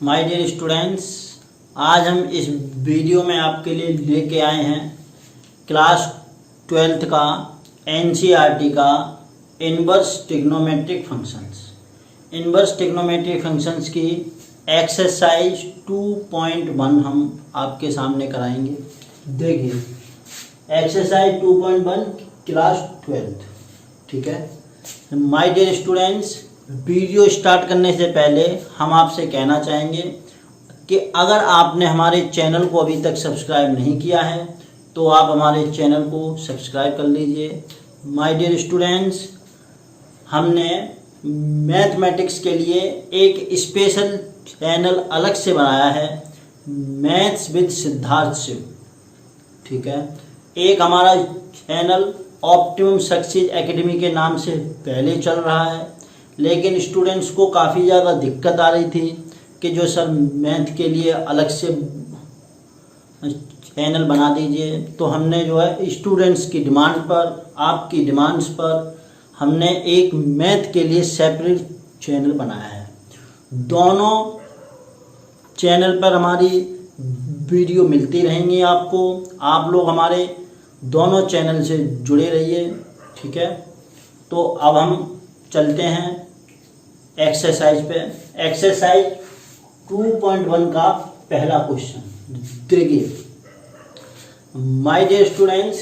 My dear students, आज हम इस वीडियो में आपके लिए लेके आए हैं क्लास 12th का एनसीईआरटी का inverse trigonometric functions. Inverse trigonometric functions की एक्सरसाइज 2.1 हम आपके सामने कराएंगे। देखिए, एक्सरसाइज 2.1 क्लास 12th। ठीक है my dear students, video start करने से पहले हम आपसे कहना चाहेंगे कि अगर आपने हमारे चैनल को अभी तक सब्सक्राइब नहीं किया है तो आप हमारे चैनल को सब्सक्राइब कर लीजिए। माय डियर स्टूडेंट्स, हमने मैथमेटिक्स के लिए एक स्पेशल चैनल अलग से बनाया है, मैथ्स विद सिद्धार्थ शिव। ठीक है, एक हमारा चैनल ऑप्टिमम सक्सेस एकेडमी के नाम से पहले चल रहा है, लेकिन स्टूडेंट्स को काफ़ी ज़्यादा दिक्कत आ रही थी कि जो सर मैथ के लिए अलग से चैनल बना दीजिए। तो हमने जो है स्टूडेंट्स की डिमांड पर, आपकी डिमांड्स पर, हमने एक मैथ के लिए सेपरेट चैनल बनाया है। दोनों चैनल पर हमारी वीडियो मिलती रहेंगी आपको। आप लोग हमारे दोनों चैनल से जुड़े रहिए। ठीक है, तो अब हम चलते हैं एक्सरसाइज पे। एक्सरसाइज 2.1 का पहला क्वेश्चन देखिए। माय डियर स्टूडेंट्स,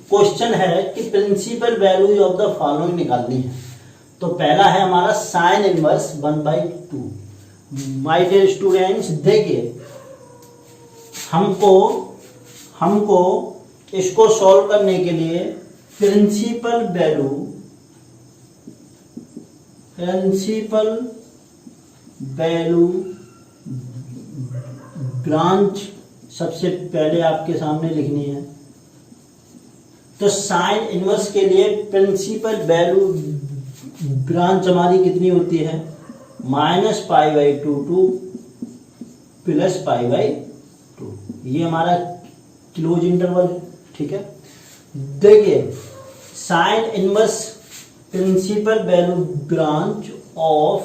क्वेश्चन है कि principal value of the following निकालनी है। तो पहला है हमारा sine inverse 1/2। My dear students, देखिए हमको इसको सॉल्व करने के लिए प्रिंसिपल वैल्यू ब्रांच सबसे पहले आपके सामने लिखनी है। तो साइन इनवर्स के लिए प्रिंसिपल वैल्यू ब्रांच हमारी कितनी होती है? -π/2 to +π/2। ये हमारा क्लोज इंटरवल। ठीक है, देखिए sine inverse principal value branch of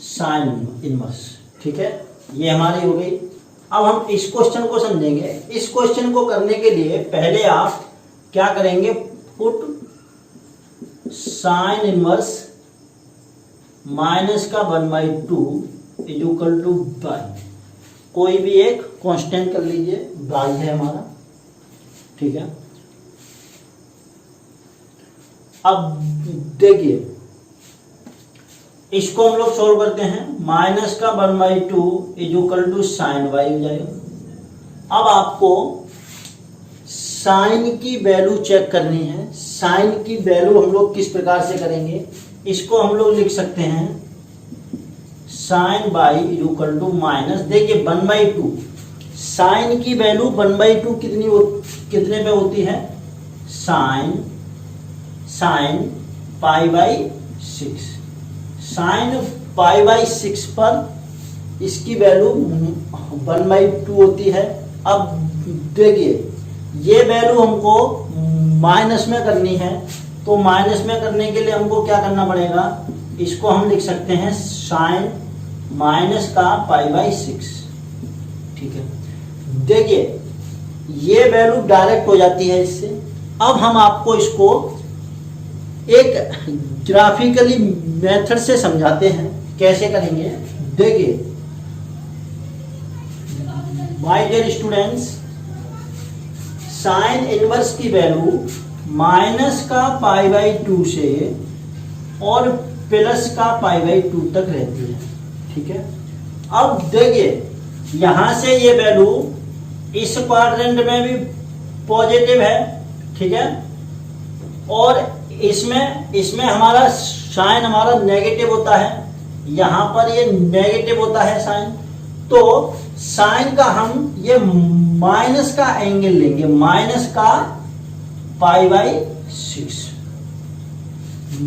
sine inverse. ठीक है, ये हमारी हो गई। अब हम इस क्वेश्चन को समझेंगे। इस क्वेश्चन को करने के लिए पहले आप क्या करेंगे? Put sign inverse -1/2 equal to by. कोई भी एक कांस्टेंट कर लीजिए, बाई है हमारा। ठीक है, अब देखिए इसको हम लोग सोल्व करते हैं। -1/2 इक्वल टू साइन वाई हो जाएगा। अब आपको साइन की वैल्यू चेक करनी है। साइन की वैल्यू हम लोग किस प्रकार से करेंगे? इसको हम लोग लिख सकते हैं sine y equal to minus, देखिए 1/2। साइन की वैल्यू 1/2 कितने पे होती है? साइन π/6। साइन π/6 पर इसकी वैल्यू 1/2 होती है। अब देखिए ये वैल्यू हमको माइनस में करनी है, तो माइनस में करने के लिए हमको क्या करना पड़ेगा? इसको हम लिख सकते हैं साइन माइनस का π/6। ठीक है, देखिए ये वैल्यू डायरेक्ट हो जाती है इससे। अब हम आपको इसको एक ग्राफिकली मेथड से समझाते हैं, कैसे करेंगे। देखिए my dear students, sine inverse की वैल्यू माइनस का π/2 से और प्लस का π/2 तक रहती है। ठीक है, अब देखिए यहां से ये वैल्यू इस क्वाड्रेंट में भी पॉजिटिव है। ठीक है, और इसमें हमारा साइन हमारा नेगेटिव होता है, यहां पर ये नेगेटिव होता है साइन। तो साइन का हम ये माइनस का एंगल लेंगे, माइनस का π/6,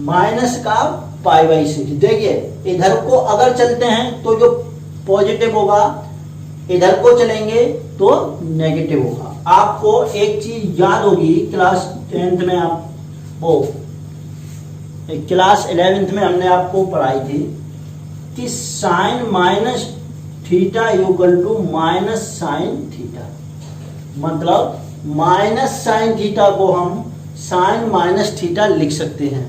माइनस का π/6। देखिए इधर को अगर चलते हैं तो जो पॉजिटिव होगा, इधर को चलेंगे तो नेगेटिव होगा। आपको एक चीज याद होगी, क्लास 10th में आप क्लास 11th में हमने आपको पढ़ाई थी कि sine theta equal to minus sine theta. मतलब माइनस साइन थीटा को हम साइन माइनस थीटा लिख सकते हैं।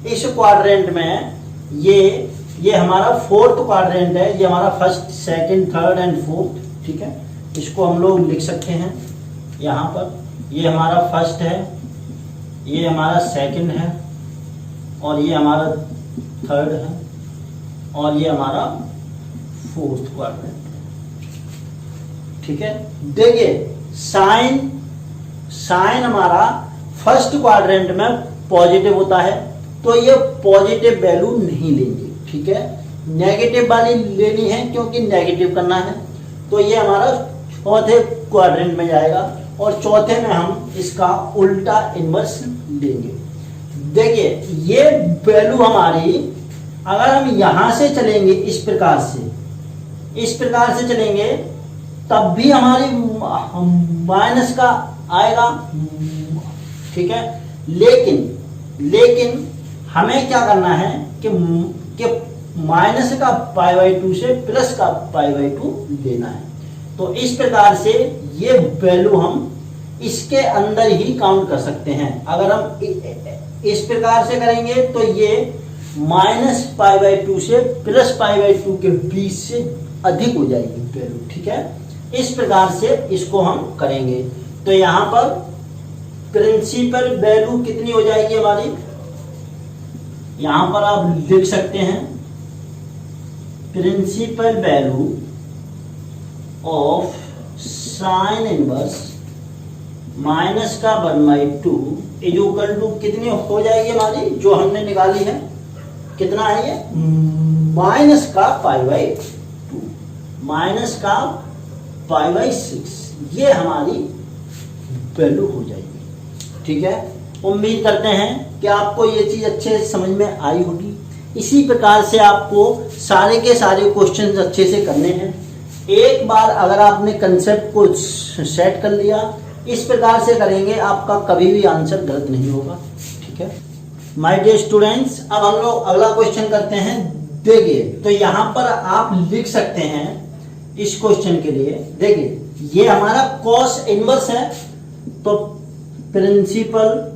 इस क्वाड्रेंट में ये हमारा फोर्थ क्वाड्रेंट है, ये हमारा first second third and fourth, ठीक है। इसको हम लोग लिख सकते हैं यहाँ पर, ये हमारा फर्स्ट है, ये हमारा सेकंड है, और ये हमारा थर्ड है, और ये हमारा फोर्थ क्वाड्रेंट है, ठीक है। देखिए साइन हमारा फर्स्ट क्वाड्रेंट में पॉजिटिव होता है, तो ये पॉजिटिव वैल्यू नहीं लेंगे, ठीक है। नेगेटिव वाली लेनी है क्योंकि नेगेटिव करना है, तो ये हमारा चौथे क्वाड्रेंट में जाएगा, और चौथे में हम इसका उल्टा इन्वर्स लेंगे। देखिए ये वैल्यू हमारी, अगर हम यहां से चलेंगे इस प्रकार से चलेंगे, तब भी हमारी माइनस का आएगा, ठीक है। लेकिन हमें क्या करना है कि माइनस का π/2 से प्लस का π/2 लेना है। तो इस प्रकार से ये वैल्यू हम इसके अंदर ही काउंट कर सकते हैं। अगर हम इस प्रकार से करेंगे तो ये माइनस π/2 से प्लस π/2 के बीच से अधिक हो जाएगी वैल्यू, ठीक है। इस प्रकार से इसको हम करेंगे तो यहाँ पर प्रिंसिपल वैल्यू कितनी हो जाएगी हमारी, यहाँ पर आप लिख सकते हैं principal value of sine inverse minus का 1/2 इक्वल टू कितनी हो जाएगी हमारी, जो हमने निकाली है, कितना है ये, माइनस का π/2 माइनस का π/6, ये हमारी वैल्यू हो जाएगी, ठीक है। उम्मीद करते हैं कि आपको ये चीज अच्छे से समझ में आई होगी। इसी प्रकार से आपको सारे के सारे क्वेश्चंस अच्छे से करने हैं। एक बार अगर आपने कंसेप्ट को सेट कर लिया, इस प्रकार से करेंगे, आपका कभी भी आंसर गलत नहीं होगा, ठीक है। माय डियर स्टूडेंट्स, अब हम लोग अगला क्वेश्चन करते हैं। देखिए तो यहाँ पर आप लिख सकते हैं इस क्वेश्चन के लिए, देखिए ये हमारा कॉस इनवर्स है, तो principal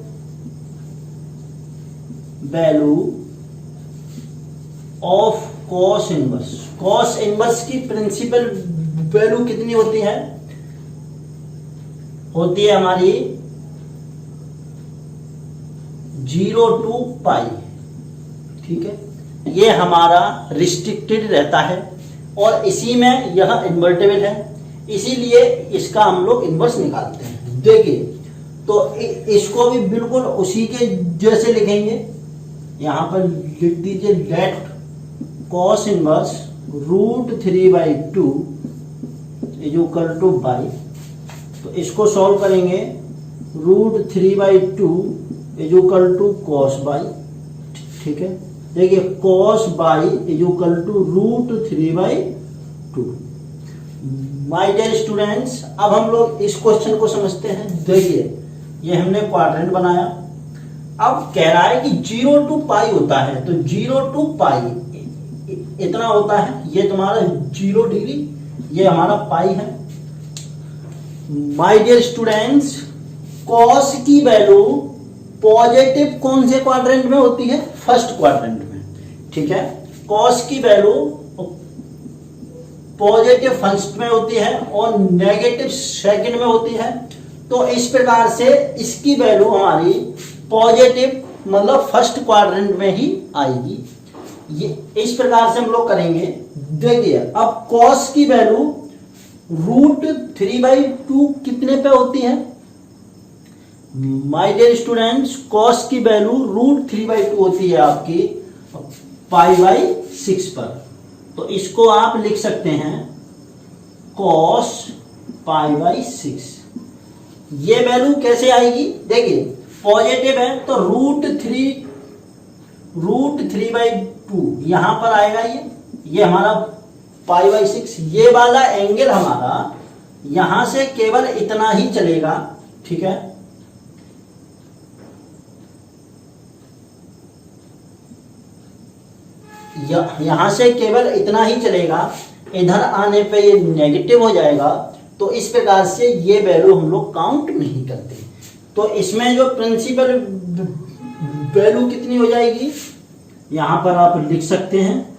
value of cos inverse की प्रिंसिपल वैल्यू कितनी होती है हमारी 0 to π, ठीक है। ये हमारा रिस्ट्रिक्टेड रहता है और इसी में यह इन्वर्टेबल है, इसीलिए इसका हम लोग इन्वर्स निकालते हैं। देखिए तो इसको भी बिल्कुल उसी के जैसे लिखेंगे, यहाँ पर लिख दीजिए let cos inverse √3/2 equal to y, तो इसको सॉल्व करेंगे √3/2 इक्वल टू कॉस बाई, ठीक है। देखिए cos y equal to √3/2। My dear students, अब हम लोग इस क्वेश्चन को समझते हैं। देखिए ये हमने क्वाड्रेंट बनाया, अब कह रहा है कि 0 to π होता है, तो 0 to π इतना होता है, ये तुम्हारा 0 डिग्री, ये हमारा पाई है। माय डियर स्टूडेंट्स, कॉस की वैल्यू पॉजिटिव कौन से क्वाड्रेंट में होती है, फर्स्ट क्वाड्रेंट में, ठीक है। कॉस की वैल्यू पॉजिटिव फर्स्ट में होती है और नेगेटिव सेकंड में होती है, तो इस प्रकार से इसकी वैल्यू हमारी पॉजिटिव मतलब फर्स्ट क्वाड्रेंट में ही आएगी। ये इस प्रकार से हम लोग करेंगे। देखिए अब कॉस की वैल्यू √3/2 कितने पे होती है माय डियर स्टूडेंट्स, कॉस की वैल्यू √3/2 होती है आपकी π/6 पर, तो इसको आप लिख सकते हैं cos π/6। ये वैल्यू कैसे आएगी, देखिए पॉजिटिव है तो √3/2 यहां पर आएगा, ये हमारा π/6। ये वाला एंगल हमारा यहां से केवल इतना ही चलेगा, ठीक है। यहां से केवल इतना ही चलेगा, इधर आने पे ये नेगेटिव हो जाएगा, तो इस प्रकार से ये वैल्यू हम लोग काउंट नहीं करते। तो इसमें जो प्रिंसिपल वैल्यू कितनी हो जाएगी, यहां पर आप लिख सकते हैं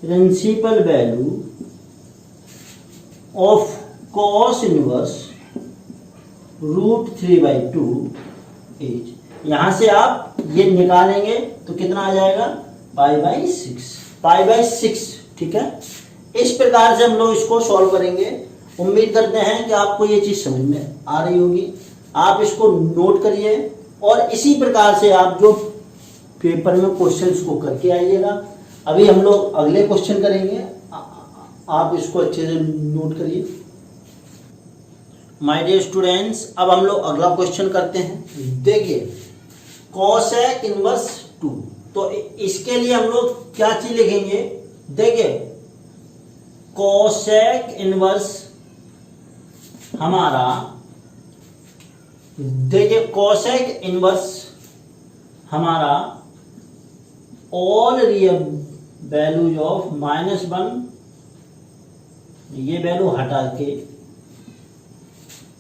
principal value of cos inverse √3/2 is, यहां से आप ये निकालेंगे तो कितना आ जाएगा π/6, ठीक है। इस प्रकार से हम लोग इसको सॉल्व करेंगे। उम्मीद करते हैं कि आपको ये चीज समझ में आ रही होगी। आप इसको नोट करिए और इसी प्रकार से आप जो पेपर में क्वेश्चंस को करके आइएगा। अभी हम लोग अगले क्वेश्चन करेंगे, आप इसको अच्छे से नोट करिए। माय डियर स्टूडेंट्स, अब हम लोग अगला क्वेश्चन करते हैं। देखिए कोसेक इनवर्स 2, तो इसके लिए हम लोग क्या चीज लिखेंगे, देखिए कोसेक इनवर्स हमारा, देखिए कोसेक इनवर्स हमारा ऑल रियल वैल्यूज ऑफ -1, ये वैल्यू हटा के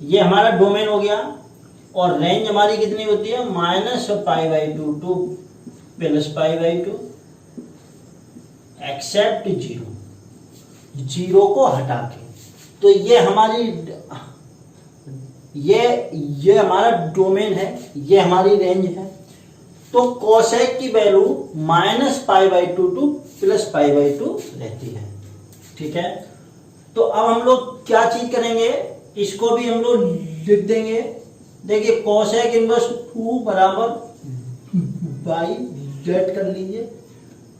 ये हमारा डोमेन हो गया, और रेंज हमारी कितनी होती है -π/2 टू +π/2 एक्सेप्ट 0 को हटा के। तो ये हमारी ये हमारा डोमेन है, ये हमारी रेंज है। तो कोसेक की वैल्यू -π/2 टू +π/2 रहती है, ठीक है। तो अब हम लोग क्या चीज करेंगे, इसको भी हम लोग लिख देंगे। देखिए कोसेक इनवर्स 2 बराबर बाई डेट कर लीजिए,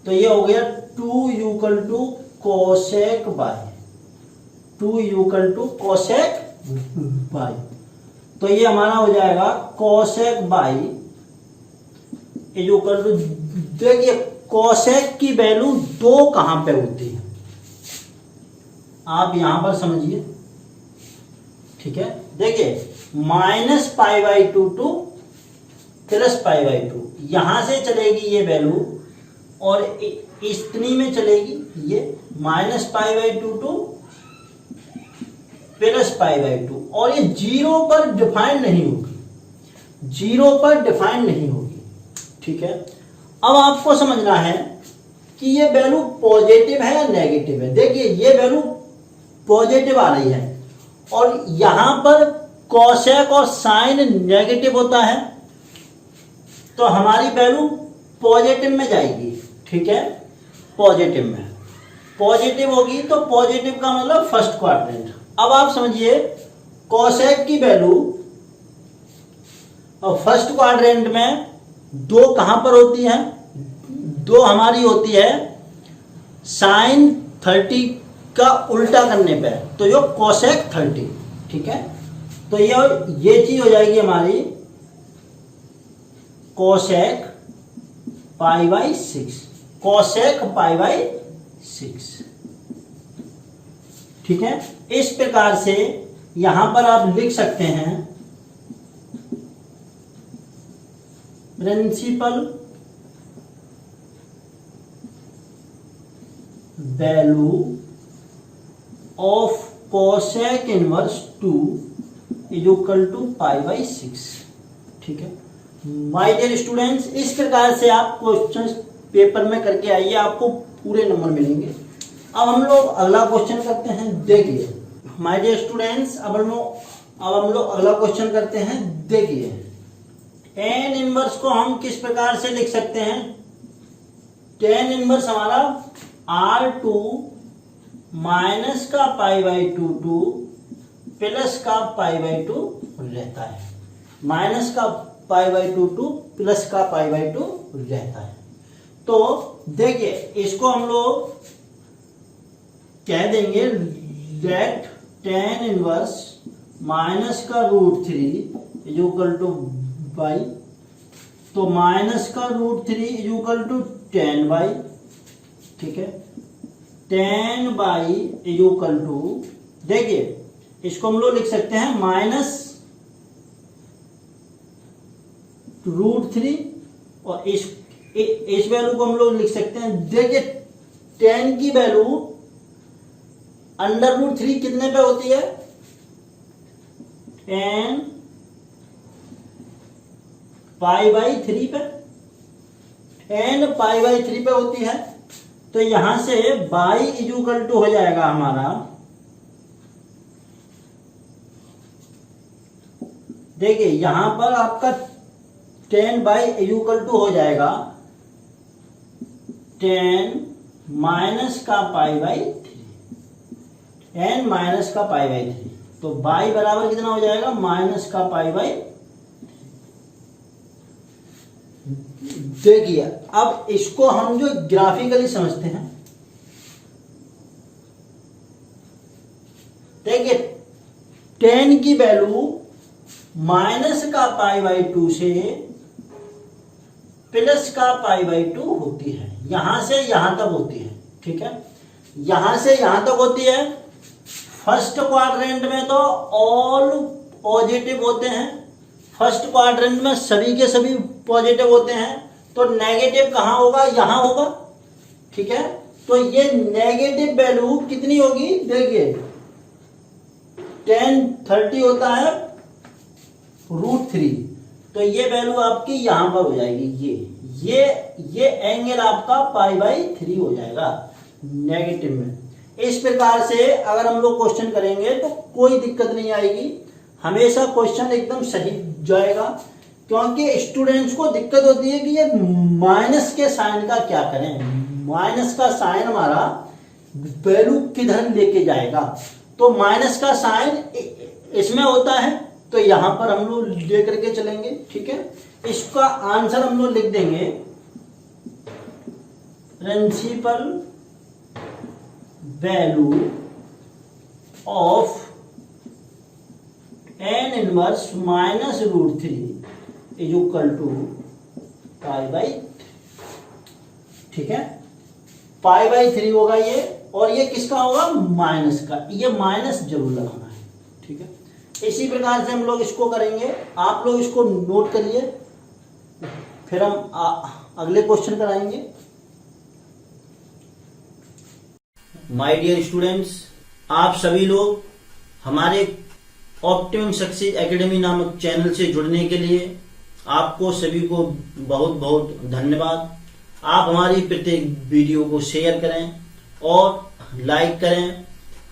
तो ये हो गया 2 equal to cosec y 2 equal to cosec y, तो ये हमारा हो जाएगा कोसेक बाई इक्वल टू, देखिए कोसेक की वैल्यू 2 कहां पे होती है, आप यहां पर समझिए, ठीक है। देखिए -π/2 टू +π/2, यहां से चलेगी ये वैल्यू और इतनी में चलेगी ये -π/2 टू +π/2, और ये 0 पर डिफाइन नहीं होगी, 0 पर डिफाइन नहीं होगी, ठीक है। अब आपको समझना है कि ये वैल्यू पॉजिटिव है या नेगेटिव है। देखिए ये वैल्यू पॉजिटिव आ रही है और यहां पर कोसेक और साइन नेगेटिव होता है, तो हमारी वैल्यू पॉजिटिव में जाएगी, ठीक है। पॉजिटिव में पॉजिटिव होगी तो पॉजिटिव का मतलब फर्स्ट क्वाड्रेंट। अब आप समझिए कोसेक की वैल्यू फर्स्ट क्वाड्रेंट में 2 कहां पर होती है, 2 हमारी होती है साइन 30 का उल्टा करने पे, तो यो कोसेक 30, ठीक है। तो ये चीज हो जाएगी हमारी कोसेक π/6, कोसेक π/6, ठीक है। इस प्रकार से यहां पर आप लिख सकते हैं principal value of cosec inverse 2 equal to π/6, ठीक है। माय डियर स्टूडेंट्स, इस प्रकार से आप क्वेश्चंस पेपर में करके आइए, आपको पूरे नंबर मिलेंगे। अब हम लोग अगला क्वेश्चन करते हैं। देखिए माय डियर स्टूडेंट्स, अब हम लोग अगला क्वेश्चन करते हैं। देखिए tan इनवर्स को हम किस प्रकार से लिख सकते हैं, tan इनवर्स हमारा R2 माइनस का π/2 टू प्लस का π/2 रहता है, माइनस का π/2 टू प्लस का π/2 रहता है। तो देखिए इसको हम लोग कह देंगे लेट tan इनवर्स माइनस का √3 इक्वल टू y, तो माइनस का √3 इक्वल टू tan y, ठीक है। tan y इक्वल टू, देखिए इसको हम लोग लिख सकते हैं माइनस √3 और इस वैल्यू को हम लोग लिख सकते हैं, देखिए tan की वैल्यू √3 कितने पे होती है? tan π/3 पे, tan π/3 पे होती है। तो यहां से y = हो जाएगा हमारा, देखिए यहां पर आपका tan y = हो जाएगा tan - π/3, tan - π/3। तो y बराबर कितना हो जाएगा? -π/3। देखिए अब इसको हम जो ग्राफिकली समझते हैं, देखिए tan की वैल्यू -π/2 से +π/2 होती है, यहां से यहां तक होती है। ठीक है, यहां से यहां तक होती है। फर्स्ट क्वाड्रेंट में तो ऑल पॉजिटिव होते हैं, फर्स्ट क्वाड्रेंट में सभी के सभी पॉजिटिव होते हैं। तो नेगेटिव कहां होगा? यहां होगा। ठीक है, तो ये नेगेटिव वैल्यू कितनी होगी? देखिए tan 30 होता है √3, तो ये वैल्यू आपकी यहां पर हो जाएगी, ये एंगल आपका π/3 हो जाएगा नेगेटिव में। इस प्रकार से अगर हम लोग क्वेश्चन करेंगे तो कोई दिक्कत नहीं आएगी, हमेशा क्वेश्चन एकदम सही जाएगा। क्योंकि स्टूडेंट्स को दिक्कत होती है कि ये माइनस के साइन का क्या करें, माइनस का साइन हमारा वैल्यू किधर लेके जाएगा। तो माइनस का साइन इसमें होता है, तो यहां पर हम लोग लेकर के चलेंगे। ठीक है, इसका आंसर हम लोग लिख देंगे principal value of tan inverse -√3 = π/3। ठीक है, π/3 होगा ये, और ये किसका होगा? माइनस का, ये माइनस जरूर लगाना है। ठीक है, इसी प्रकार से हम लोग इसको करेंगे, आप लोग इसको नोट करिए, फिर हम अगले क्वेश्चन कराएंगे। माय डियर स्टूडेंट्स, आप सभी लोग हमारे ऑप्टिमम सक्सेस एकेडमी नामक चैनल से जुड़ने के लिए आपको सभी को बहुत बहुत धन्यवाद। आप हमारी प्रत्येक वीडियो को शेयर करें और लाइक करें,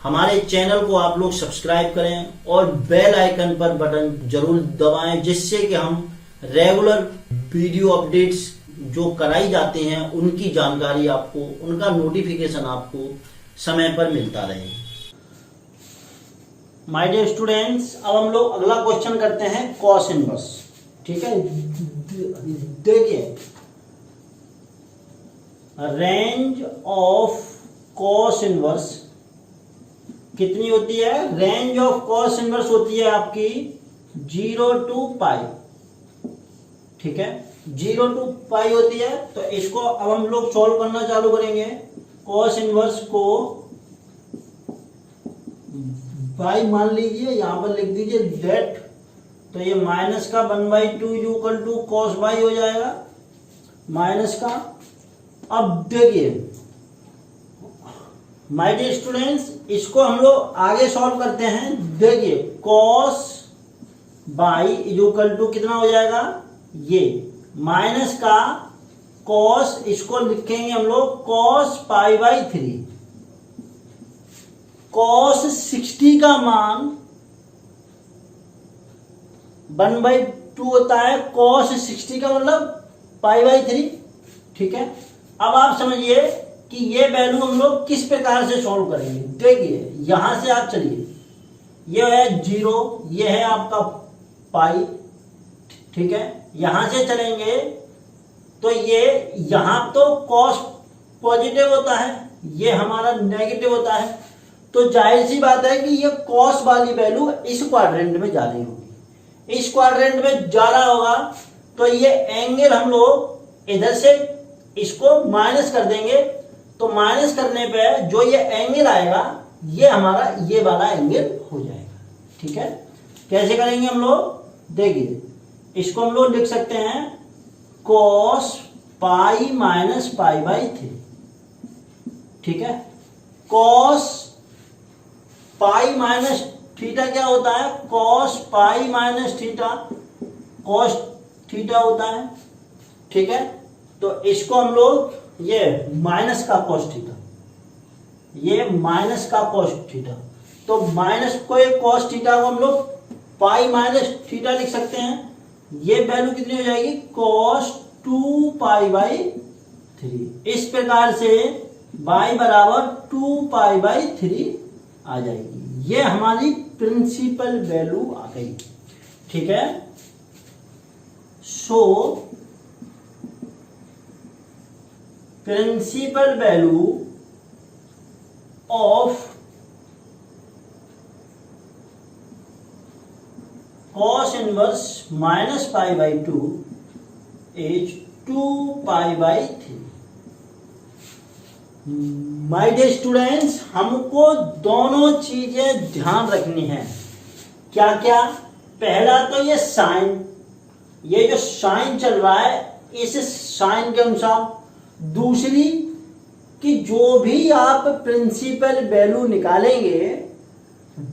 हमारे चैनल को आप लोग सब्सक्राइब करें और बेल आइकन पर बटन जरूर दबाएं, जिससे कि हम रेगुलर वीडियो अपडेट्स जो कराई जाती हैं उनकी जानकारी आपको, उनका नोटिफिकेशन आपको समय पर मिलता रहे। माय डियर स्टूडेंट्स, अब हम लोग अगला क्वेश्चन करते हैं कॉस इनवर्स। ठीक है, देखिए रेंज ऑफ कॉस इनवर्स कितनी होती है? रेंज ऑफ कॉस इनवर्स होती है आपकी 0 to π। ठीक है, 0 to π होती है। तो इसको अब हम लोग सॉल्व करना चालू करेंगे। कॉस इनवर्स को y मान लीजिए, यहां पर लिख दीजिए लेट, तो ये माइनस का 1/2 = cos y हो जाएगा, माइनस का। अब देखिए माय डियर स्टूडेंट्स, इसको हम लोग आगे सॉल्व करते हैं। देखिए cos y = कितना हो जाएगा? ये माइनस का cos, इसको लिखेंगे हम लोग cos π/3। cos 60 का मान 1/2 होता है, cos 60 का मतलब π/3। ठीक है, अब आप समझिए कि ये वैल्यू हम लोग किस प्रकार से सॉल्व करेंगे। देखिए यहां से आप चलिए, ये है 0, ये है आपका पाई। ठीक है, यहां से चलेंगे तो ये यहां तो cos पॉजिटिव होता है, ये हमारा नेगेटिव होता है। तो जाहिर सी बात है कि ये cos वाली वैल्यू इस क्वाड्रेंट में जा रही होगी, इस क्वाड्रेंट में जा रहा होगा। तो ये एंगल हम लोग इधर से इसको माइनस कर देंगे, तो माइनस करने पे जो ये एंगल आएगा ये हमारा ये वाला एंगल हो जाएगा। ठीक है, कैसे करेंगे हम लोग? देखिए इसको हम लोग लिख सकते हैं cos π - π/3। ठीक है। कॉस पाई माइनस थीटा क्या होता है, cos pi minus theta, cos theta होता है, ठीक है। तो इसको हम लोग ये माइनस का कॉस थीटा, ये माइनस का कॉस थीटा, तो माइनस को एक कॉस थीटा को हम लोग पाई माइनस थीटा लिख सकते हैं। ये वैल्यू कितनी हो जाएगी, कॉस 2 पाई बाई 3। इस प्रकार से y बराबर 2 पाई बाई 3 आ जाएगी। ये हमारी प्रिंसिपल वैल्यू आ गई, ठीक है। So principal value of cos inverse minus pi by 2 is 2 pi by 3। My dear students, हमको दोनों चीजें ध्यान रखनी है। क्या क्या, पहला तो ये साइन, ये जो साइन चल रहा है इस साइन के अनुसार। दूसरी कि जो भी आप प्रिंसिपल वैल्यू निकालेंगे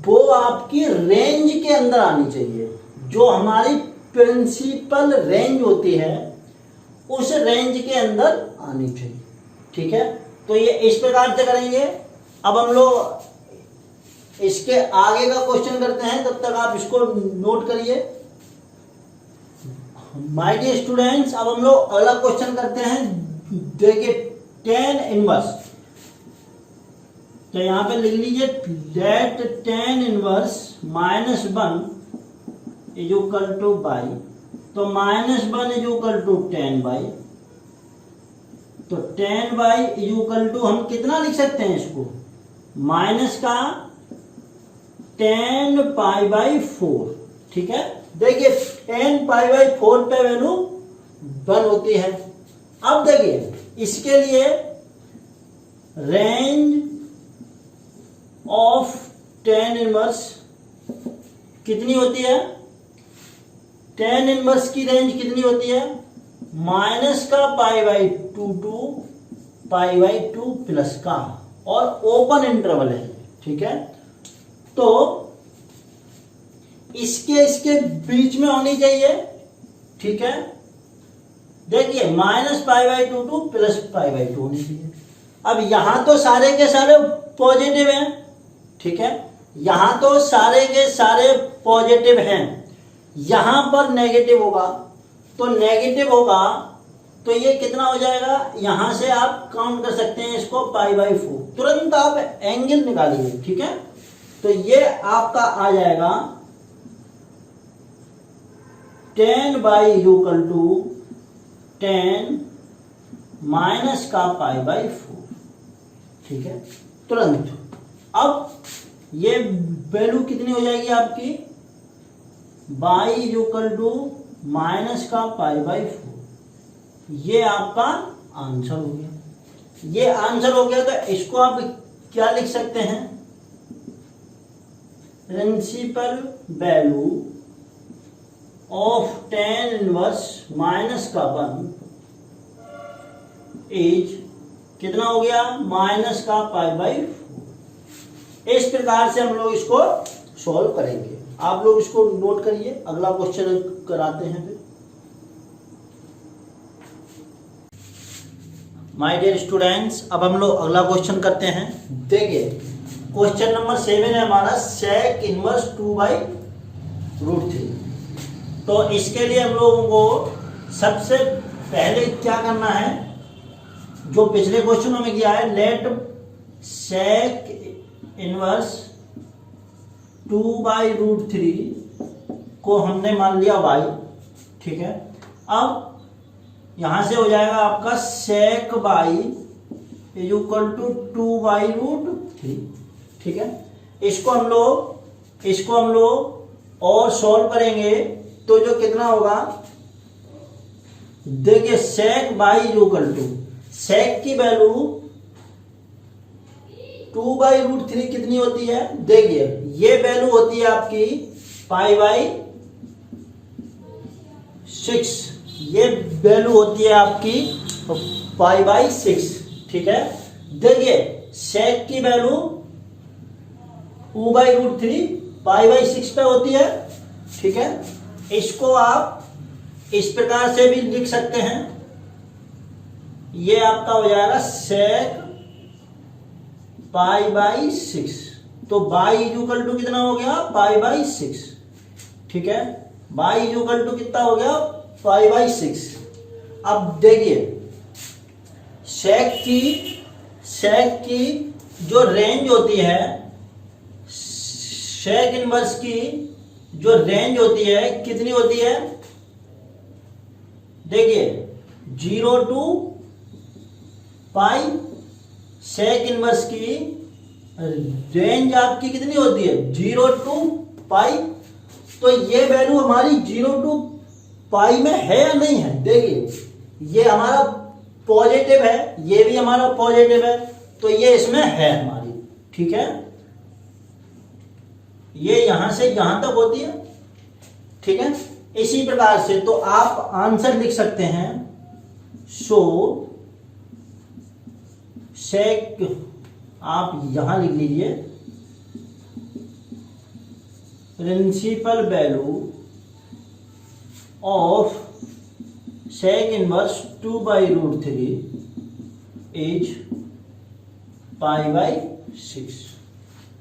वो आपकी रेंज के अंदर आनी चाहिए। जो हमारी प्रिंसिपल रेंज होती है उस रेंज के अंदर आनी चाहिए, ठीक है। तो ये इस प्रकार से करेंगे। अब हम लोग इसके आगे का क्वेश्चन करते हैं, तब तक आप इसको नोट करिए। माय डियर स्टूडेंट्स, अब हम लोग अगला क्वेश्चन करते हैं। देखिए tan इनवर्स, तो यहां पे लिख लीजिए let tan inverse minus 1 is equal to y, तो minus 1 is equal to tan by, तो tan by is equal to हम कितना लिख सकते हैं इसको, माइनस का tan पाई बाई 4, ठीक है। देखिए tan पाई बाई 4 पे वैल्यू 1 होती है। अब देखिए इसके लिए रेंज ऑफ tan इनवर्स कितनी होती है, tan इनवर्स की रेंज कितनी होती है, माइनस का pi by 2 to pi by 2 plus का, और ओपन इंटरवल है, ठीक है। तो इसके बीच में होनी चाहिए, ठीक है। देखिए minus pi by 2 two plus pi by 2 होनी चाहिए। अब यहां तो सारे के सारे पॉजिटिव हैं, ठीक है, यहां तो सारे के सारे पॉजिटिव हैं, यहां पर नेगेटिव होगा, तो नेगेटिव होगा तो ये कितना हो जाएगा, यहां से आप काउंट कर सकते हैं इसको पाई बाई 4, तुरंत आप एंगल निकालिए, ठीक है। तो ये आपका आ जाएगा tan by equal to tan minus का पाई बाई 4, ठीक है, तुरंत। अब ये वैल्यू कितनी हो जाएगी आपकी, बाई इक्वल टू माइनस का पाई बाई 4। ये आपका आंसर हो गया। ये आंसर हो गया, तो इसको आप क्या लिख सकते हैं, principal value of tan inverse minus का 1 इज कितना हो गया, माइनस का पाई बाई 4। इस प्रकार से हम लोग इसको सॉल्व करेंगे। आप लोग इसको नोट करिए, अगला क्वेश्चन कराते हैं फिर। माय डियर स्टूडेंट्स, अब हम लोग अगला क्वेश्चन करते हैं। देखिए क्वेश्चन नंबर 7 है हमारा, sec इनवर्स 2/√3। तो इसके लिए हम लोगों को सबसे पहले क्या करना है, जो पिछले क्वेश्चन में किया है, लेट sec इनवर्स 2/√3 को हमने मान लिया y, ठीक है। अब यहां से हो जाएगा आपका sec y is equal to 2/√3, ठीक है। इसको हम लोग और सॉल्व करेंगे तो जो कितना होगा, देखिए sec y is equal to, sec की वैल्यू 2/√3 कितनी होती है, देखिए ये वैल्यू होती है आपकी पाई बाई 6, ये वैल्यू होती है आपकी पाई बाई 6, ठीक है। देखिए सेक की वैल्यू 2/√3 π/6 पे होती है, ठीक है। इसको आप इस प्रकार से भी लिख सकते हैं, ये आपका हो जाएगा सेक π/6। तो y इक्वल टू कितना हो गया, π/6, ठीक है। y इक्वल टू कितना हो गया, π/6। अब देखिए सेक की जो रेंज होती है, सेक इनवर्स की जो रेंज होती है कितनी होती है, देखिए 0 to पाई। सेक इनवर्स की रेंज आपकी कितनी होती है, 0 to पाई। तो ये वैल्यू हमारी 0 to पाई में है या नहीं है, देखिए ये हमारा पॉजिटिव है, ये भी हमारा पॉजिटिव है, तो ये इसमें है हमारी, ठीक है। ये यहां से यहां तक होती है, ठीक है। इसी प्रकार से तो आप आंसर लिख सकते हैं, सो सेक, आप यहां लिख लीजिए principal value of sec inverse 2/√3 is π/6,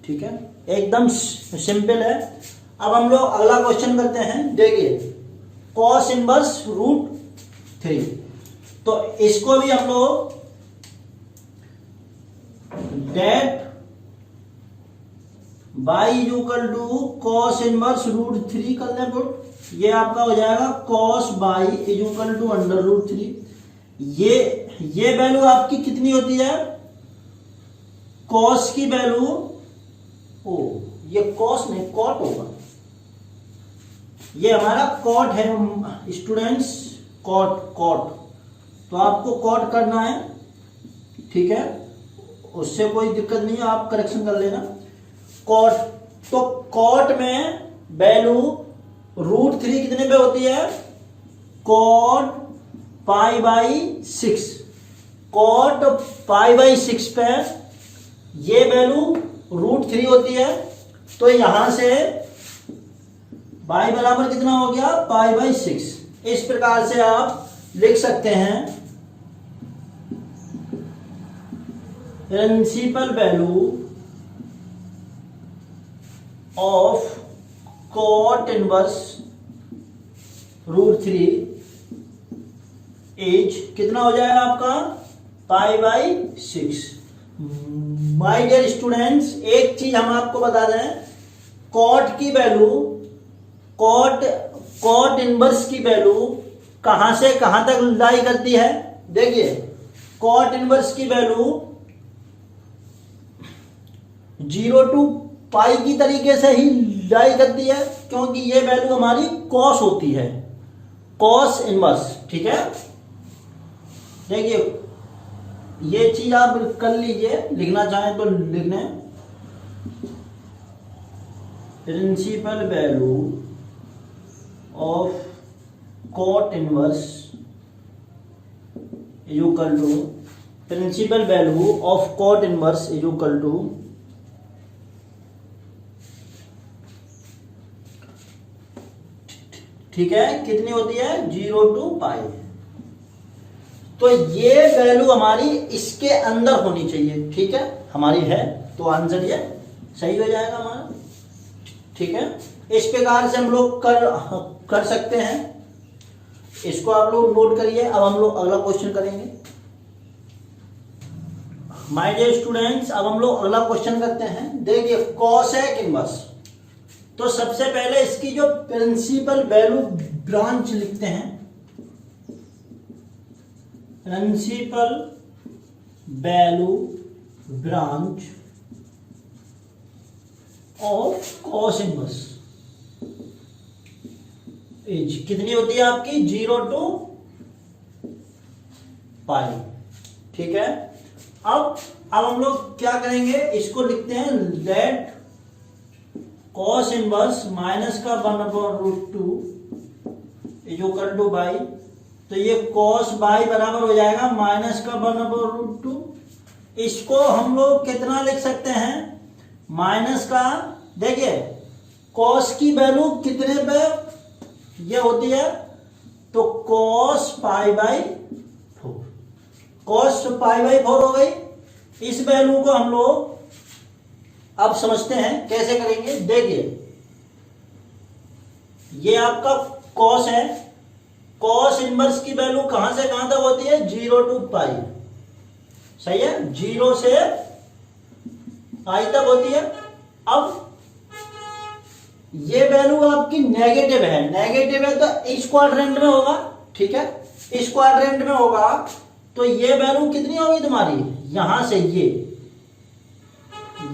ठीक है। एकदम सिंपल है। अब हम लोग अगला क्वेश्चन करते हैं। देखिए कॉस इनवर्स √3, तो इसको भी हम लोग डेट y equal to cos inverse √3 कर लें पुट, ये आपका हो जाएगा कॉस y इक्वल टू √3। ये वैल्यू आपकी कितनी होती है, कॉस की वैल्यू, ओ ये कॉस नहीं कॉट होगा, ये हमारा कॉट है स्टूडेंट्स, कॉट। तो आपको कॉट करना है, ठीक है, उससे कोई दिक्कत नहीं है, आप करेक्शन कर लेना। कॉट, तो कॉट में वैल्यू √3 कितने पे होती है, कॉट π/6, कॉट π/6 पे ये वैल्यू √3 होती है। तो यहां से y बराबर कितना हो गया, π/6। इस प्रकार से आप लिख सकते हैं principal value of cot inverse √3 is कितना हो जाएगा आपका, π/6। माय डियर स्टूडेंट्स, एक चीज हम आपको बता दें, कॉट की वैल्यू, कॉट इनवर्स की वैल्यू कहां से कहां तक लाई करती है। देखिए कॉट इनवर्स की वैल्यू 0 to पाई की तरीके से ही लाई करती है, क्योंकि ये वैल्यू हमारी कॉस होती है, कॉस इनवर्स, ठीक है। देखिए ये चीज आप कर लीजिए, लिखना चाहें तो लिख लें, principal value of cot inverse equal to, principal value of cot inverse equal to ठीक है, कितनी होती है, 0 to पाई। तो ये वैल्यू हमारी इसके अंदर होनी चाहिए, ठीक है, हमारी है, तो आंसर ये सही हो जाएगा हमारा, ठीक है। इस प्रकार से हम लोग कर सकते हैं, इसको आप लोग नोट करिए। अब हम लोग अगला क्वेश्चन करेंगे। माय डियर स्टूडेंट्स, अब हम लोग अगला क्वेश्चन करते हैं। देखिए कॉसेक इनवर्स, तो सबसे पहले इसकी जो प्रिंसिपल वैल्यू ब्रांच लिखते हैं, principal value branch of cos inverse is कितनी होती है आपकी, 0 to पाई, ठीक है। अब हम लोग क्या करेंगे, इसको लिखते हैं लेट कॉस इनवर्स माइनस का 1/√2 इक्वल टू बाई। तो ये कॉस बाई बराबर हो जाएगा माइनस का 1/√2 इसको हम लोग कितना लिख सकते हैं, माइनस का, देखिए कॉस की वैल्यू कितने पे ये होती है, तो cos pi by 4, cos pi by 4 हो गई। इस वैल्यू को हम लोग अब समझते हैं कैसे करेंगे। देखिए ये आपका कॉस है, कॉस इनवर्स की वैल्यू कहां से कहां तक होती है, 0 टू पाई, सही है, 0 से पाई तक होती है। अब ये वैल्यू आपकी नेगेटिव है तो इस क्वाड्रेंट में होगा, ठीक है, इस क्वाड्रेंट में होगा तो ये वैल्यू कितनी होगी तुम्हारी, यहां से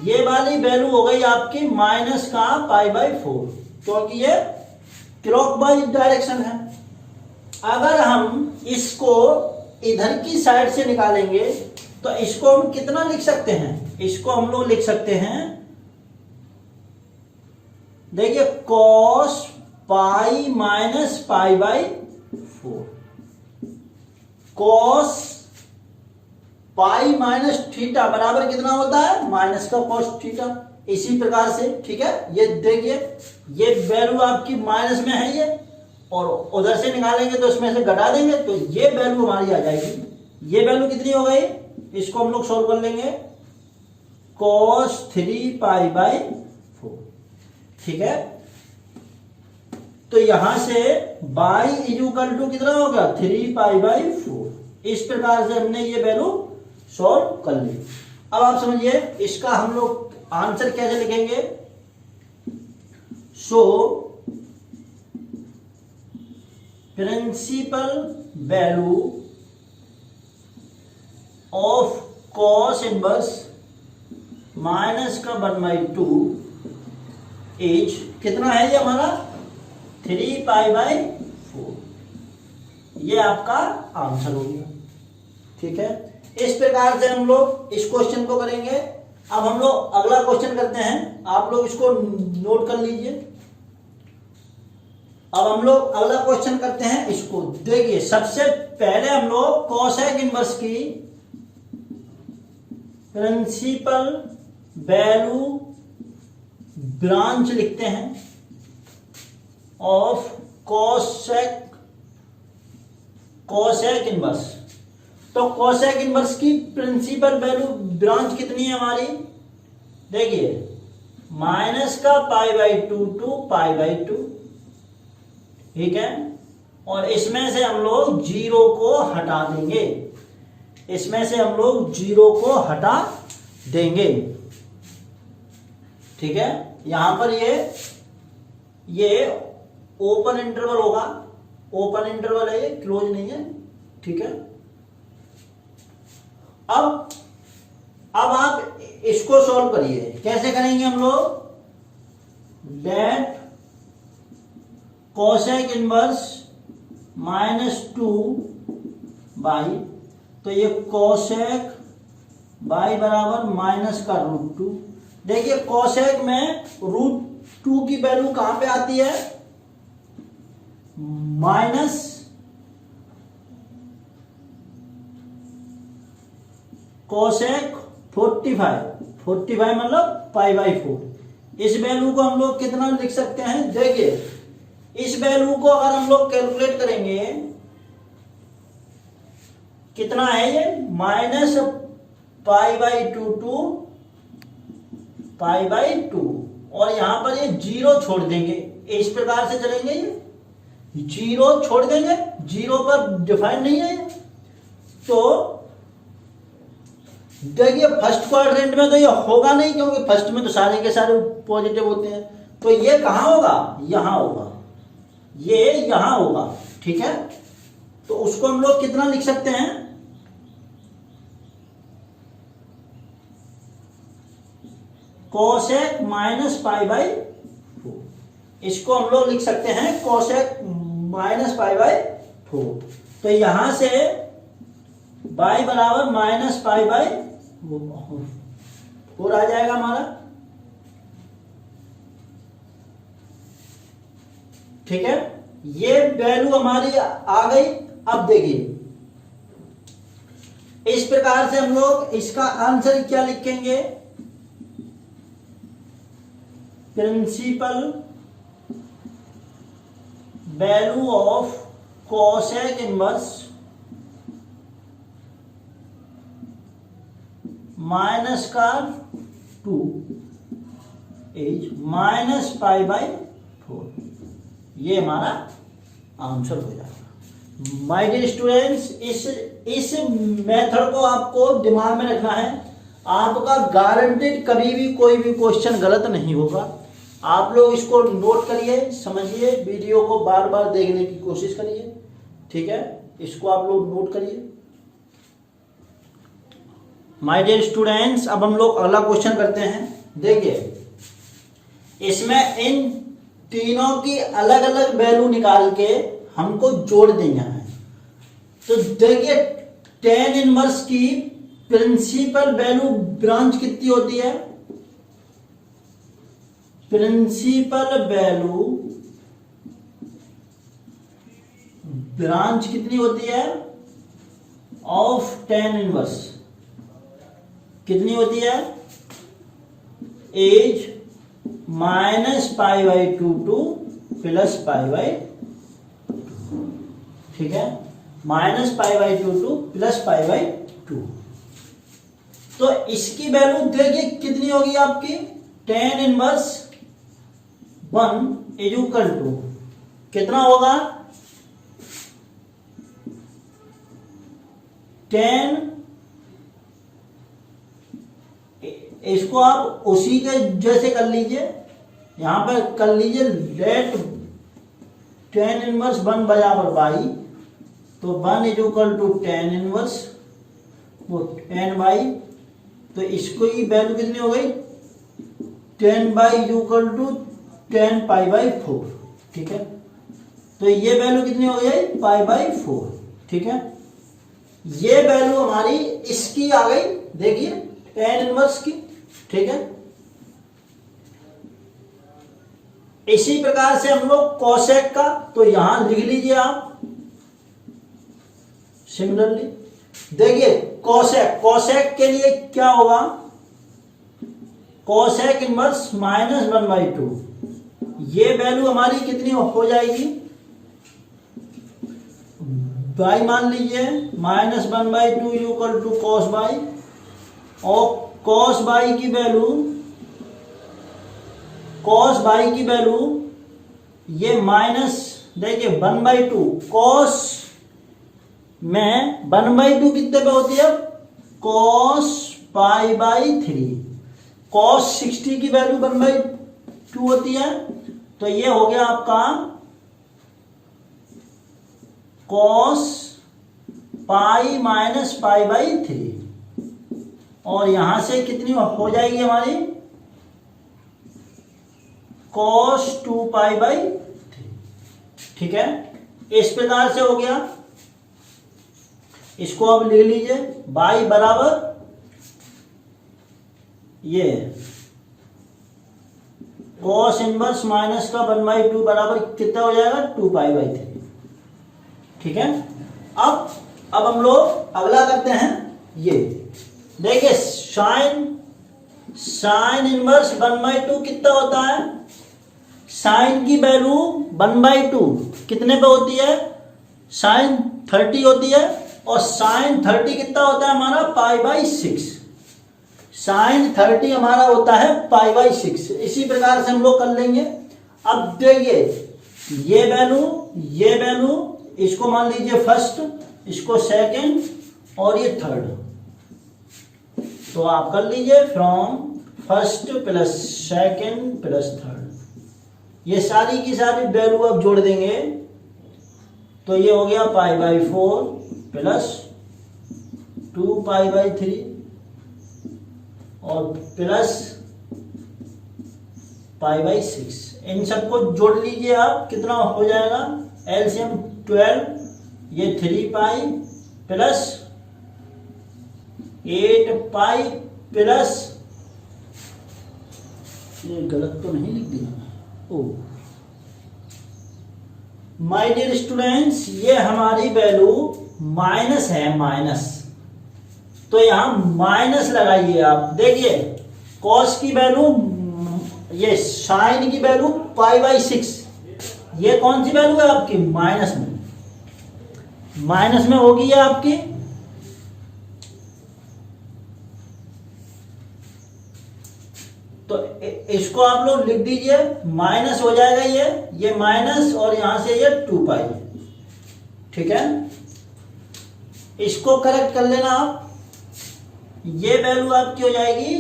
ये वाली वैल्यू हो गई आपकी माइनस का पाई बाई 4, क्योंकि ये क्लॉकवाइज डायरेक्शन है। अगर हम इसको इधर की साइड से निकालेंगे तो इसको हम कितना लिख सकते हैं, इसको हम लोग लिख सकते हैं, देखिए cos pi minus pi by 4, cos pi minus theta बराबर कितना होता है, माइनस का कॉस थीटा। इसी प्रकार से, ठीक है, ये देखिए ये वैल्यू आपकी माइनस में है ये, और उधर से निकालेंगे तो इसमें से घटा देंगे तो ये वैल्यू हमारी आ जाएगी। ये वैल्यू कितनी हो गई, इसको हम लोग सॉल्व कर लेंगे, cos 3 पाई बाई 4, ठीक है। तो यहां से y इक्वल टू कितना होगा, 3 पाई बाई 4। इस प्रकार से हमने ये वैल्यू सॉल्व कर ली। अब आप समझिए इसका हम लोग आंसर कैसे लिखेंगे। So principal value of cos inverse minus का 1/2 इज कितना है ये हमारा, 3 पाई बाई 4। ये आपका आंसर हो गया, ठीक है। इस प्रकार से हम लोग इस क्वेश्चन को करेंगे। अब हम लोग अगला क्वेश्चन करते हैं, आप लोग इसको नोट कर लीजिए। अब हम लोग अगला क्वेश्चन करते हैं, इसको देखिए। सबसे पहले हम लोग कोसेक इनवर्स की प्रिंसिपल वैल्यू ब्रांच लिखते हैं ऑफ कोसेक इनवर्स। तो कोसेक इनवर्स की प्रिंसिपल वैल्यू ब्रांच कितनी है हमारी, देखिए माइनस का pi by 2 to pi by 2, ठीक है। और इसमें से हम लोग 0 को हटा देंगे, इसमें से हम लोग 0 को हटा देंगे, ठीक है। यहां पर ये ओपन इंटरवल होगा, ओपन इंटरवल है ये, क्लोज नहीं है, ठीक है। अब आप इसको सॉल्व करिए। कैसे करेंगे हम लोग, लेट कोसेक इनवर्स -2 बाई, तो ये कोसेक बाई बराबर माइनस का √2। देखिए कोसेक में √2 की वैल्यू कहां पे आती है, माइनस कोसेक 45 मतलब पाई बाई 4। इस वैल्यू को हम लोग कितना लिख सकते हैं, देखिए इस वैल्यू को अगर हम लोग कैलकुलेट करेंगे कितना है ये, minus pi by 2 to pi by 2, और यहां पर ये 0 छोड़ देंगे। इस प्रकार से चलेंगे, ये 0 छोड़ देंगे, 0 पर डिफाइन नहीं है। तो देखिए फर्स्ट क्वाड्रेंट में तो ये होगा नहीं, क्योंकि फर्स्ट में तो सारे के सारे पॉजिटिव होते हैं। तो ये कहां होगा, यहां होगा, ये यहां होगा, ठीक है। तो उसको हम लोग कितना लिख सकते हैं, कोसेक माइनस पाई बाई 4। इसको हम लोग लिख सकते हैं कोसेक माइनस पाई बाई 4। तो यहां से बाई बराबर माइनस पाई बाई 4 आ जाएगा हमारा, ठीक है। ये वैल्यू हमारी आ गई। अब देखिए इस प्रकार से हम लोग इसका आंसर क्या लिखेंगे, principal value of cosec inverse minus का 2 इज -π/4। ये हमारा आंसर हो जाएगा। माय डियर स्टूडेंट्स, इस मेथड को आपको दिमाग में रखना है। आपका गारंटेड कभी भी कोई भी क्वेश्चन गलत नहीं होगा। आप लोग इसको नोट करिए, समझिए, वीडियो को बार बार देखने की कोशिश करिए, ठीक है। इसको आप लोग नोट करिए। माय डियर स्टूडेंट्स, अब हम लोग अगला क्वेश्चन करते हैं। देखिए, इसमें इन तीनों की अलग अलग वैल्यू निकाल के हमको जोड़ देना है। तो देखिए, tan इनवर्स की प्रिंसिपल वैल्यू ब्रांच कितनी होती है, प्रिंसिपल वैल्यू ब्रांच कितनी होती है ऑफ tan इनवर्स, कितनी होती है, एज -π/2 टू +π/2, ठीक है, -π/2 टू +π/2। तो इसकी वैल्यू देखिए कितनी होगी आपकी, tan inverse 1 is equal to कितना होगा, tan, इसको आप उसी के जैसे कर लीजिए, यहां पर कर लीजिए, लेट tan इनवर्स 1 बराबर बाई, तो 1 is equal to tan inverse वो tan बाई, तो इसको ही वैल्यू कितनी हो गई, tan by is equal to tan π/4, ठीक है। तो ये वैल्यू कितनी हो गई, π/4, ठीक है। ये वैल्यू हमारी इसकी आ गई, देखिए tan इनवर्स की, ठीक है। इसी प्रकार से हम लोग कोसेक का, तो यहां लिख लीजिए आप सिमिलरली। देखिए कोसेक के लिए क्या होगा, कोसेक इनवर्स -1/2, ये वैल्यू हमारी कितनी हो जाएगी, बाई मान लीजिए, -1/2 इक्वल टू cos बाई, और cos बाई की वैल्यू ये माइनस, देखिए 1/2, cos में 1/2 कितने पे होती है, cos π/3, cos 60 की वैल्यू 1/2 होती है, तो ये हो गया आपका cos पाई माइनस π/3, और यहां से कितनी हो जाएगी हमारी, cos 2π/3, ठीक है। इस प्रकार से हो गया, इसको अब ले लीजिए, बाई बराबर ये cos इनवर्स माइनस का 1/2 बराबर कितना हो जाएगा, 2π/3, ठीक है। अब हम लोग अगला करते हैं, ये देखिए साइन इनवर्स 1/2 कितना होता है, साइन की वैल्यू 1/2 कितने पे होती है, साइन 30 होती है, और साइन 30 कितना होता है हमारा, π/6, साइन 30 हमारा होता है π/6। इसी प्रकार से हम लोग कर लेंगे। अब देखिए ये वैल्यू इसको मान लीजिए फर्स्ट, इसको सेकंड, और ये थर्ड, तो आप कर लीजिए from first plus second plus third, ये सारी की सारी वैल्यू अब जोड़ देंगे, तो ये हो गया π/4 प्लस 2π/3 और प्लस π/6, इन सबको जोड़ लीजिए आप, कितना हो जाएगा, एलसीएम 12, ये 3π प्लस 8π प्लस, ये गलत तो नहीं लिख दिया, ओ माय डियर स्टूडेंट्स, ये हमारी वैल्यू माइनस है, माइनस तो यहाँ माइनस लगाइए आप। देखिए कॉस की वैल्यू, ये साइन की वैल्यू पाई/6, ये कौन सी वैल्यू है आपकी? माइनस में होगी ये आपकी। तो इसको आप लोग लिख दीजिए, माइनस हो जाएगा ये माइनस, और यहां से ये 2 पाई। ठीक है, इसको करेक्ट कर लेना आप। ये वैल्यू आपकी हो जाएगी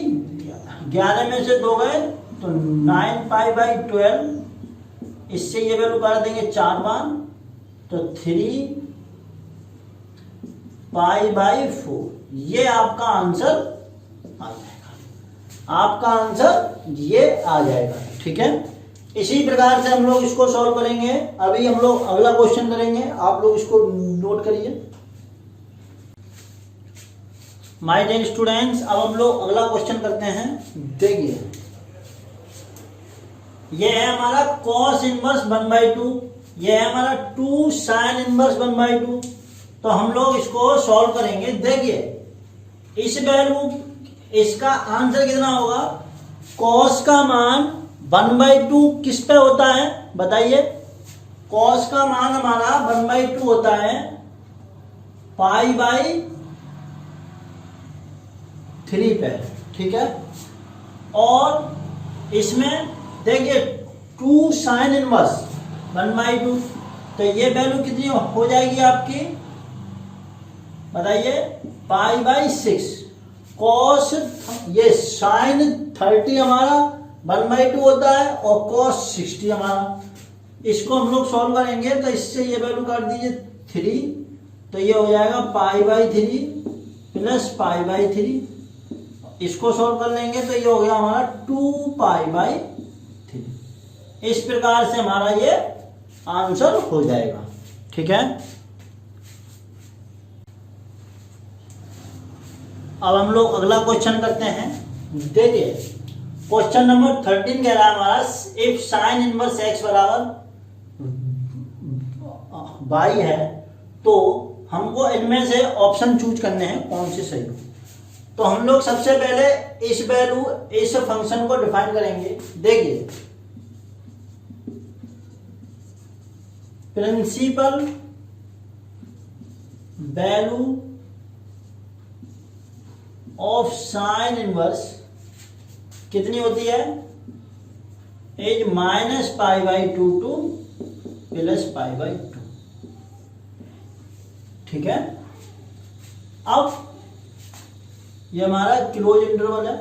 11 में से 2 गए तो 9 पाई/12। इससे ये वैल्यू काट देंगे 4 बार, तो 3 पाई/4। ये आपका आंसर आ जाएगा, आपका आंसर ये आ जाएगा। ठीक है, इसी प्रकार से हम लोग इसको सॉल्व करेंगे। अभी हम लोग अगला क्वेश्चन करेंगे, आप लोग इसको नोट करिए। माय डियर स्टूडेंट्स, अब हम लोग अगला क्वेश्चन करते हैं। देखिए ये है हमारा cos इनवर्स 1/2, ये है हमारा 2 sin इनवर्स 1/2। तो हम लोग इसको सॉल्व करेंगे। देखिए इस वैल्यू, इसका आंसर कितना होगा? cos का मान 1/2 किस पे होता है बताइए? cos का मान हमारा 1/2 होता है पाई/3 पे। ठीक है, और इसमें देखिए 2 sin इनवर्स 1/2, तो ये वैल्यू कितनी हो जाएगी आपकी बताइए? पाई/6। cos, ये sin 30 हमारा 1/2 होता है, और cos 60 हमारा। इसको हम लोग सॉल्व करेंगे, तो इससे ये वैल्यू काट दीजिए 3, तो ये हो जाएगा पाई/3 प्लस पाई/3। इसको सॉल्व कर लेंगे तो ये हो गया हमारा 2 पाई/3। इस प्रकार से हमारा ये आंसर हो जाएगा। ठीक है, अब हम लोग अगला क्वेश्चन करते हैं। देखिए क्वेश्चन नंबर 13 कह रहा है हमारा, इफ साइन इनवर्स x बराबर y है, तो हमको इनमें से ऑप्शन चूज करने हैं कौन से सही हो। तो हम लोग सबसे पहले इस फंक्शन को डिफाइन करेंगे। देखिए principal value of sine inverse कितनी होती है? इज -पाई/2 टू +पाई/2। ठीक है, अब ये हमारा क्लोज इंटरवल है।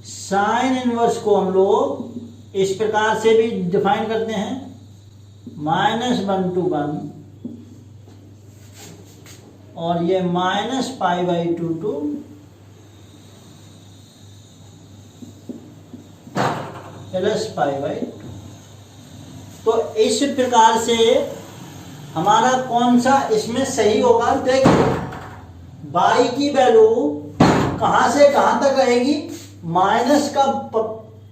साइन इनवर्स को हम लोग इस प्रकार से भी डिफाइन करते हैं, -1 to 1, और ये -पाई/2 टू +पाई/2। तो इस प्रकार से हमारा कौन सा इसमें सही होगा? देखिए y की वैल्यू कहां से कहां तक रहेगी?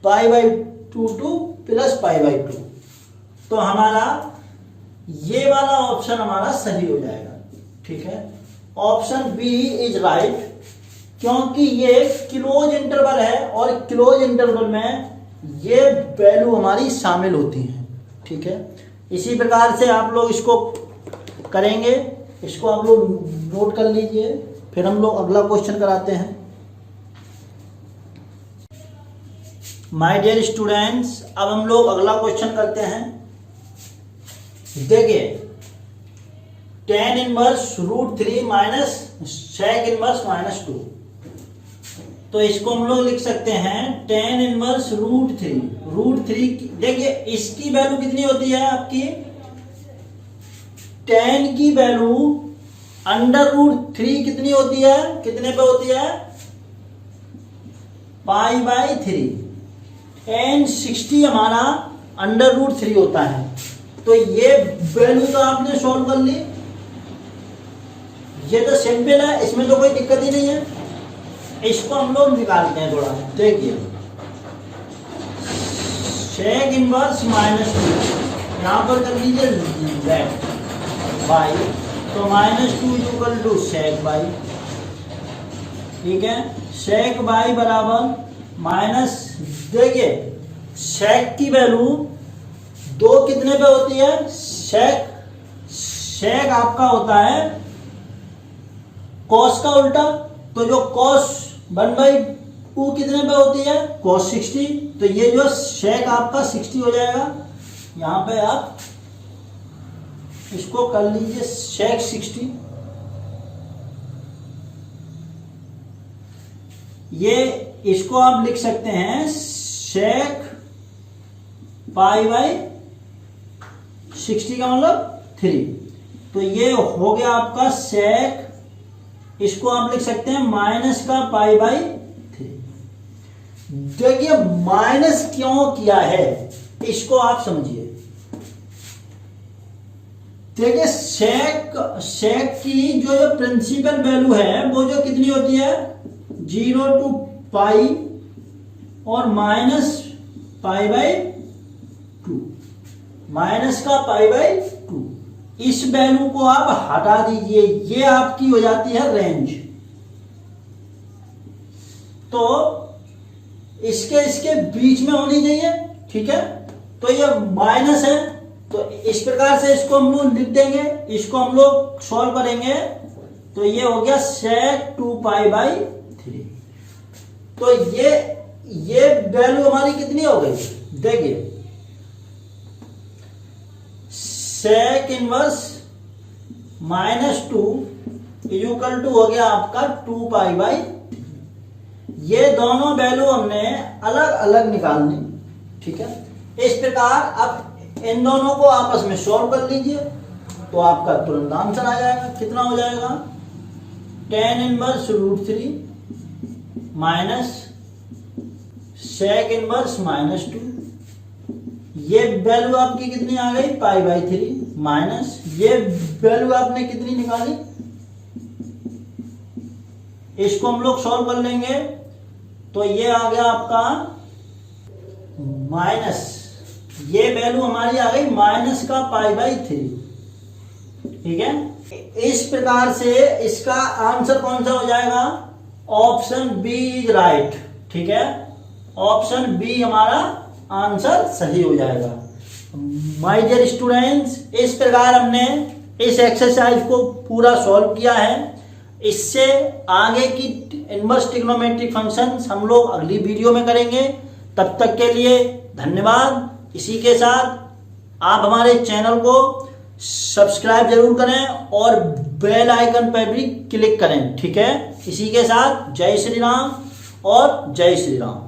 -पाई/2 टू +पाई/2। तो हमारा ये वाला ऑप्शन हमारा सही हो जाएगा। ठीक है, ऑप्शन बी इज राइट, क्योंकि ये क्लोज इंटरवल है, और क्लोज इंटरवल में ये वैल्यू हमारी शामिल होती है। ठीक है, इसी प्रकार से आप लोग इसको करेंगे। इसको आप लोग नोट कर लीजिए, फिर हम लोग अगला क्वेश्चन कराते हैं। माय डियर स्टूडेंट्स, अब हम लोग अगला क्वेश्चन करते हैं। देखिए tan inverse √3 minus sec inverse -2, तो इसको हम लोग लिख सकते हैं tan इनवर्स √3। देखिए इसकी वैल्यू कितनी होती है आपकी? tan की वैल्यू √3 कितनी होती है? कितने पे होती है? पाई/3। tan 60 हमारा √3 होता है। तो ये वैल्यू तो आपने सॉल्व कर ली, ये तो सिंपल है, इसमें तो कोई दिक्कत ही नहीं है। इसको हम लोग निकालते हैं थोड़ा। देखिए sec इनवर्स -2 यहां पर कर लीजिए z, बाई, तो -2 इक्वल टू सेक बाई, ठीक है। सेक बाई बराबर माइनस, देखिए सेक की वैल्यू 2 कितने पे होती है, सेक आपका होता है कॉस का उल्टा, तो जो कॉस 1/2 कितने पे होती है, कॉस 60, तो ये जो सेक आपका 60 हो जाएगा। यहां पे आप इसको कर लीजिए सेक 60, ये इसको आप लिख सकते हैं सेक π/60 का मतलब 3, तो ये हो गया आपका सेक, इसको आप लिख सकते हैं माइनस का π/3। देखिए माइनस क्यों किया है इसको आप समझिए। देखिए सेक की जो प्रिंसिपल वैल्यू है वो जो कितनी होती है 0 to पाई और -π/2, माइनस का π/2, इस वैल्यू को आप हटा दीजिए, ये आपकी हो जाती है रेंज। तो इसके बीच में होनी चाहिए, ठीक है। तो ये माइनस है, तो इस प्रकार से इसको हम लोग लिख देंगे, इसको हम लोग सॉल्व करेंगे, तो ये हो गया sec 2π/3। तो ये वैल्यू हमारी कितनी हो गई, देखिए sec इनवर्स -2 इक्वल टू हो गया आपका 2π/3। ये दोनों वैल्यू हमने अलग अलग निकालनी, ठीक है। इस प्रकार अब इन दोनों को आपस में सॉल्व कर लीजिए, तो आपका तुरंत आंसर आ जाएगा। कितना हो जाएगा, tan inverse √3 minus sec inverse -2, ये वैल्यू आपकी कितनी आ गई π/3 माइनस ये वैल्यू आपने कितनी निकाली, इसको हम लोग सॉल्व कर लेंगे, तो ये आ गया आपका माइनस, ये वैल्यू हमारी आ गई माइनस का π/3, ठीक है। इस प्रकार से इसका आंसर कौन सा हो जाएगा, ऑप्शन बी इज राइट, ठीक है। ऑप्शन बी हमारा आंसर सही हो जाएगा। माय डियर स्टूडेंट्स, इस प्रकार हमने इस एक्सरसाइज को पूरा सॉल्व किया है। इससे आगे की इनवर्स ट्रिग्नोमेट्रिक फंक्शंस हम लोग अगली वीडियो में करेंगे। तब तक के लिए धन्यवाद। इसी के साथ आप हमारे चैनल को सब्सक्राइब जरूर करें और बेल आइकन पर भी क्लिक करें, ठीक है। इसी के साथ जय श्री राम और जय श्री राम।